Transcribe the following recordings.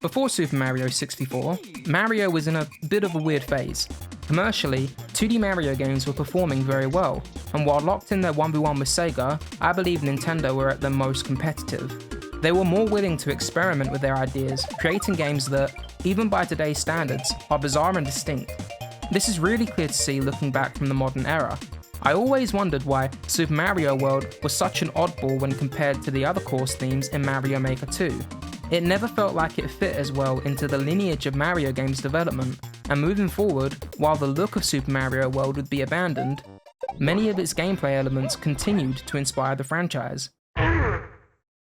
Before Super Mario 64, Mario was in a bit of a weird phase. Commercially, 2D Mario games were performing very well, and while locked in their 1v1 with Sega, I believe Nintendo were at their most competitive. They were more willing to experiment with their ideas, creating games that, even by today's standards, are bizarre and distinct. This is really clear to see looking back from the modern era. I always wondered why Super Mario World was such an oddball when compared to the other course themes in Mario Maker 2. It never felt like it fit as well into the lineage of Mario games development, and moving forward, while the look of Super Mario World would be abandoned, many of its gameplay elements continued to inspire the franchise.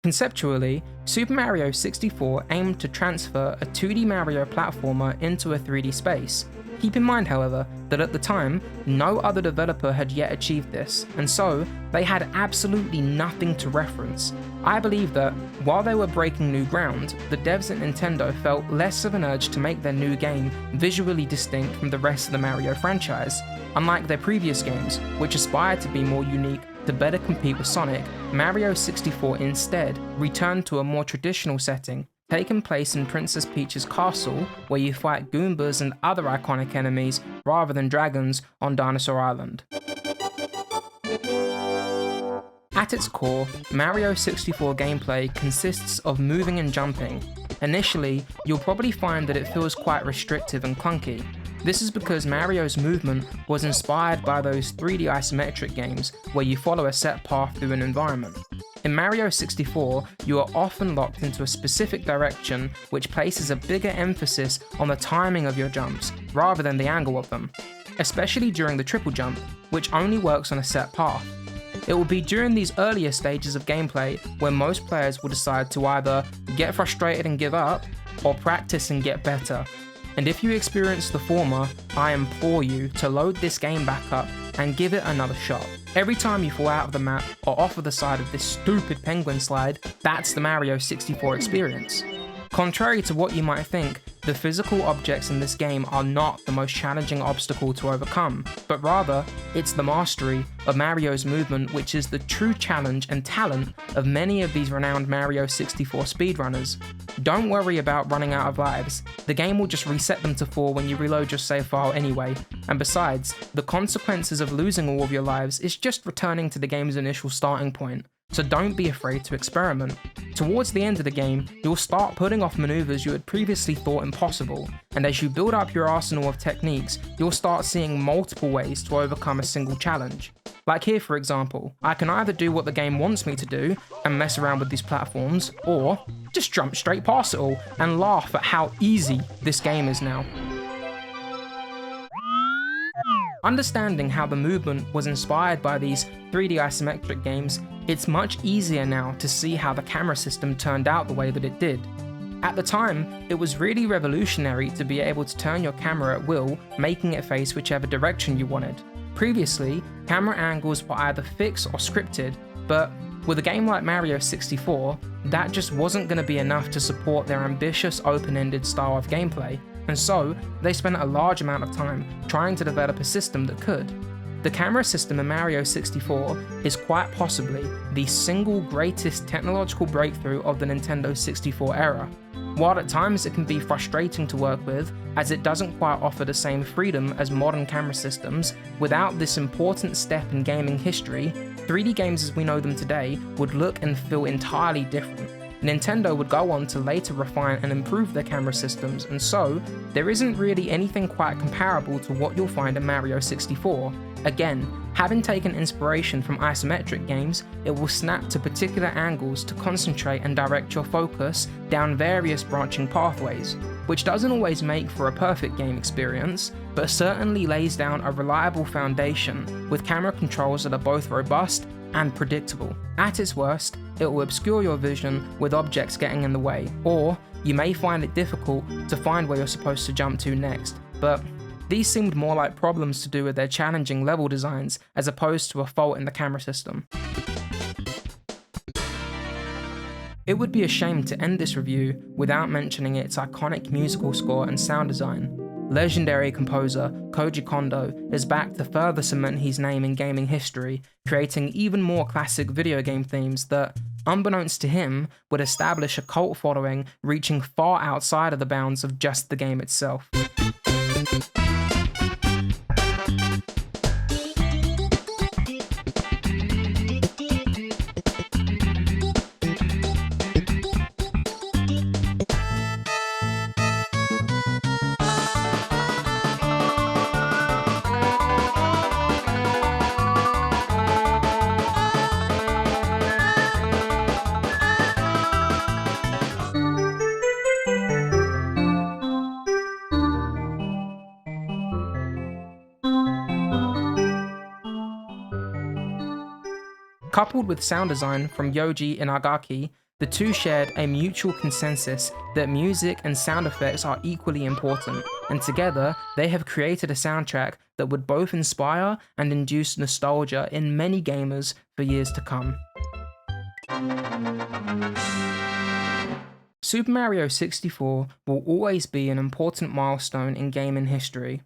Conceptually, Super Mario 64 aimed to transfer a 2D Mario platformer into a 3D space. Keep in mind, however, that at the time, no other developer had yet achieved this, and so they had absolutely nothing to reference. I believe that, while they were breaking new ground, the devs at Nintendo felt less of an urge to make their new game visually distinct from the rest of the Mario franchise. Unlike their previous games, which aspired to be more unique to better compete with Sonic, Mario 64 instead returned to a more traditional setting, taking place in Princess Peach's castle, where you fight Goombas and other iconic enemies rather than dragons on Dinosaur Island. At its core, Mario 64 gameplay consists of moving and jumping. Initially, you'll probably find that it feels quite restrictive and clunky. This is because Mario's movement was inspired by those 3D isometric games where you follow a set path through an environment. In Mario 64, you are often locked into a specific direction, which places a bigger emphasis on the timing of your jumps rather than the angle of them, especially during the triple jump, which only works on a set path. It will be during these earlier stages of gameplay where most players will decide to either get frustrated and give up, or practice and get better. And if you experience the former, I implore you to load this game back up and give it another shot. Every time you fall out of the map or off of the side of this stupid penguin slide, that's the Mario 64 experience. Contrary to what you might think, the physical objects in this game are not the most challenging obstacle to overcome, but rather, it's the mastery of Mario's movement which is the true challenge and talent of many of these renowned Mario 64 speedrunners. Don't worry about running out of lives, the game will just reset them to 4 when you reload your save file anyway, and besides, the consequences of losing all of your lives is just returning to the game's initial starting point. So don't be afraid to experiment. Towards the end of the game, you'll start putting off maneuvers you had previously thought impossible, and as you build up your arsenal of techniques, you'll start seeing multiple ways to overcome a single challenge. Like here for example, I can either do what the game wants me to do and mess around with these platforms, or just jump straight past it all and laugh at how easy this game is now. Understanding how the movement was inspired by these 3D isometric games, it's much easier now to see how the camera system turned out the way that it did. At the time, it was really revolutionary to be able to turn your camera at will, making it face whichever direction you wanted. Previously, camera angles were either fixed or scripted, but with a game like Mario 64, that just wasn't going to be enough to support their ambitious open-ended style of gameplay, and so they spent a large amount of time trying to develop a system that could. The camera system in Mario 64 is quite possibly the single greatest technological breakthrough of the Nintendo 64 era. While at times it can be frustrating to work with, as it doesn't quite offer the same freedom as modern camera systems, without this important step in gaming history, 3D games as we know them today would look and feel entirely different. Nintendo would go on to later refine and improve their camera systems, and so, there isn't really anything quite comparable to what you'll find in Mario 64. Again, having taken inspiration from isometric games, it will snap to particular angles to concentrate and direct your focus down various branching pathways, which doesn't always make for a perfect game experience, but certainly lays down a reliable foundation with camera controls that are both robust and predictable. At its worst, it will obscure your vision with objects getting in the way, or you may find it difficult to find where you're supposed to jump to next, but these seemed more like problems to do with their challenging level designs as opposed to a fault in the camera system. It would be a shame to end this review without mentioning its iconic musical score and sound design. Legendary composer Koji Kondo is back to further cement his name in gaming history, creating even more classic video game themes that, unbeknownst to him, would establish a cult following reaching far outside of the bounds of just the game itself. Coupled with sound design from Yoji Inagaki, the two shared a mutual consensus that music and sound effects are equally important, and together they have created a soundtrack that would both inspire and induce nostalgia in many gamers for years to come. Super Mario 64 will always be an important milestone in gaming history.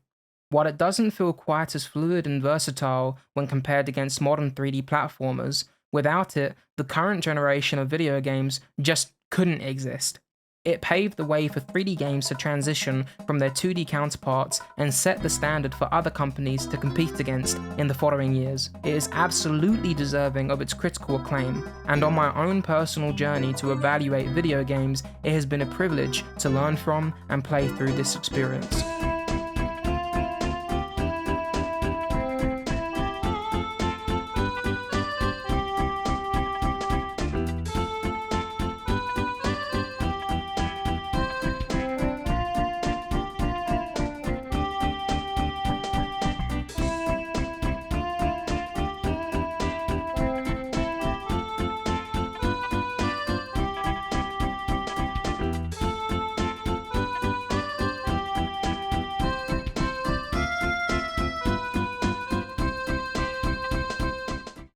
While it doesn't feel quite as fluid and versatile when compared against modern 3D platformers, without it, the current generation of video games just couldn't exist. It paved the way for 3D games to transition from their 2D counterparts and set the standard for other companies to compete against in the following years. It is absolutely deserving of its critical acclaim, and on my own personal journey to evaluate video games, it has been a privilege to learn from and play through this experience.